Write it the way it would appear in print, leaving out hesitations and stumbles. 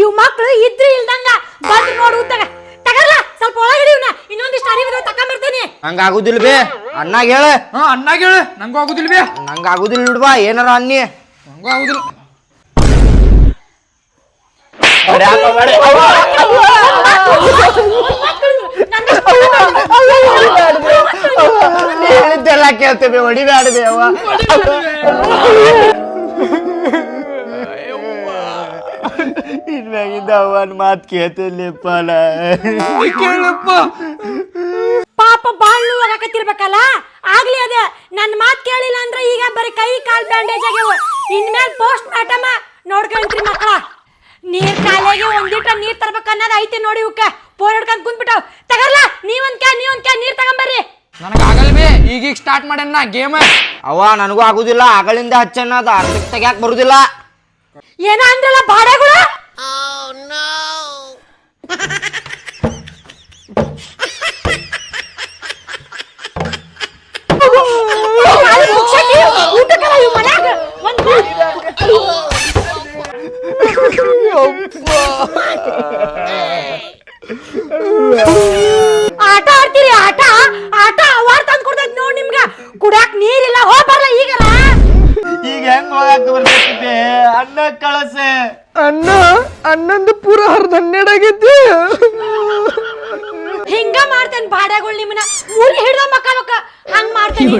ಇವ್ ಮಕ್ಳು ಇದ್ರಿ ಇಲ್ದಂಗ ಬಂದು ನೋಡು ಉತ್ತಾಗ ತಗರ್ಲ ಸ್ವಲ್ಪ ಒಳಗಡೆ ಇವ್ನ ಇನ್ನೊಂದಿಷ್ಟು ಅರಿವಿದ ತಕೊಂಬರ್ತೀನಿ. ಹಂಗ ಆಗುದಿಲ್ಲ ಬೇ ಅಣ್ಣಾಗ ಹೇಳ. ಅಣ್ಣಾಗ ಹೇಳ. ನಂಗೂ ಆಗುದಿಲ್ಲ ಬೇ. ನಂಗ ಆಗುದಿಲ್ಲ ಬಿಡ್ಬಾ ಏನಾರ ಅನ್ನಿ. ನಂಗೂ ಆಗುದಿಲ್ಲ. ಹೇಳಿದ್ದೆಲ್ಲ ಕೇಳ್ತೇವೆ ಹೊಡಿಬ್ಯಾಡ್ಬೇ ಅವ್ವ. ಇನ್ಮ್ಯಾಗಿಂದ ಅವನ್ ಮಾತ್ ಕೇಳ್ತಿಲ್ಲಪ್ಪ ಕೇಳಪ್ಪ. ಪಾಪ ಬಾಳ್ನು ಆಗಕತ್ತಿರ್ಬೇಕಲ್ಲ ಆಗ್ಲಿ ಅದ ನನ್ನ ಮಾತ್ ಕೇಳಿಲ್ಲ ಅಂದ್ರೆ ಈಗ ಬರೀ ಕೈ ಕಾಲ್ ಬ್ಯಾಂಡೇಜ್ ಆಗ್ಯಾವ. ಇನ್ಮೇಲೆ ಪೋಸ್ಟ್ ಮಾರ್ಟಮ ನೋಡ್ಕೊಂಡ್ರಿ ಮಕ್ಕಳ. ನೀರ್ ಕಾಲಿಗೆ ಒಂದಿಟ ನೀರ್ ತರ್ಬೇಕು ಅನ್ನೋದು ಐತಿ ನೋಡಿ. ಇವಕ್ಕ ಪೋರ್ ಹಿಡ್ಕೊಂಡ್ ಕುಂತ್ಬಿಟ್ಟಾವ್. ತಗರ್ಲ ನೀವೊಂದ್ ಕ್ಯಾನ್ ನೀರ್ ತಗೊಂಬರ್ರಿ. ನನಗ ಆಗಲ್ ಬೇ. ಈಗೀಗ ಸ್ಟಾರ್ಟ್ ಮಾಡ್ಯಾನ ಗೇಮ್. ಅವ್ವ ನನಗೂ ಆಗುದಿಲ್ಲ. ಆಗಳಿಂದ ಹಚ್ಚನ್ನದ ಅರ್ಧಕ್ಕೆ ತೆಗ್ಯಾಕ್ ಬರುದಿಲ್ಲ. ಏನ ಅಂದ್ರಲ್ಲ ಬಾಡೆಗಳು. ಆಟ ಆಡ್ತೀರಿ ಆಟ ಆಟ ಅವಾರ್ ತಂದ್ ಕೊಡ್ತೈತಿ ನೋಡ್ ನಿಮ್ಗ. ಕುಡ್ಯಾಕ್ ನೀರಿಲ್ಲ ಹೋಗ್ಬರ್ಲ ಈಗರ. ಈಗ ಹೆಂಗ್ ಹೋಗಾಕ ಬರ್ತೈತಿ ಅಣ್ಣ ಕಳಸೆ. ಅಣ್ಣಂದು ಪೂರ ಹರಿದನ್ನೆರಡಾಗೈತಿ. ಹಿಂಗ ಮಾಡ್ತೇನೆ ಬಾಡೆಗಳು ನಿಮ್ಮನ್ನ ಮುರಿ ಹಿಡ್ದ ಮಕ್ಕಳಕ್ಕ ಹಂಗ್ ಮಾಡ್ತೇನೆ.